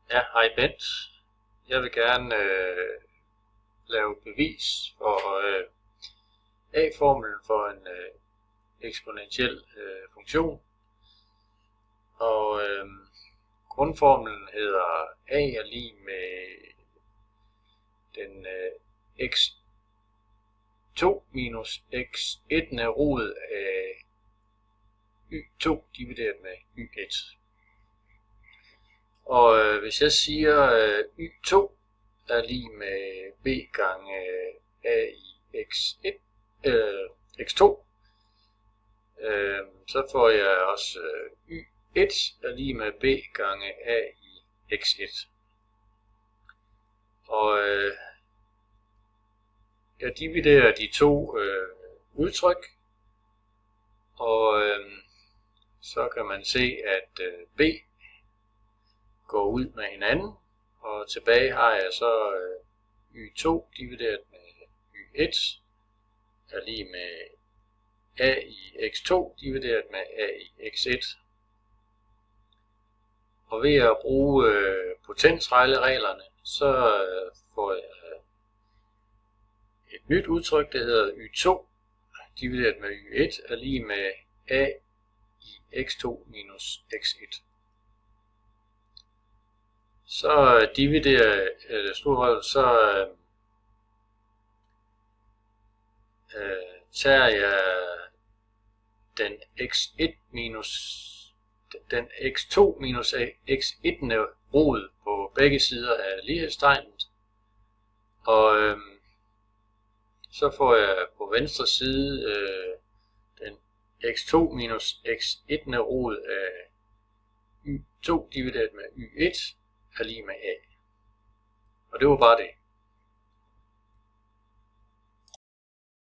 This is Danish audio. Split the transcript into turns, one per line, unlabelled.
Ja, hej Bent. Jeg vil gerne lave bevis for A-formlen for en eksponentiel funktion. Og grundformlen hedder A er lig med den x2 minus x1 er rod af y2 divideret med y1. Og hvis jeg siger y2 er lig med b gange a i x1, x2, så får jeg også y1 er lig med b gange a i x1. Og jeg dividerer de to udtryk, og så kan man se, at b går ud med hinanden, og tilbage har jeg så y2 divideret med y1 er lig med a i x2 divideret med a i x1. Og ved at bruge potensreglereglerne, så får jeg et nyt udtryk, der hedder y2 divideret med y1 er lig med a i x2 minus x1. Så dividerer tager jeg den x2 minus x1 rod på begge sider af lighedstegnet, og så får jeg på venstre side den x2 minus x1 rod af y2 divideret med y1 er lig med a. Og det var bare det.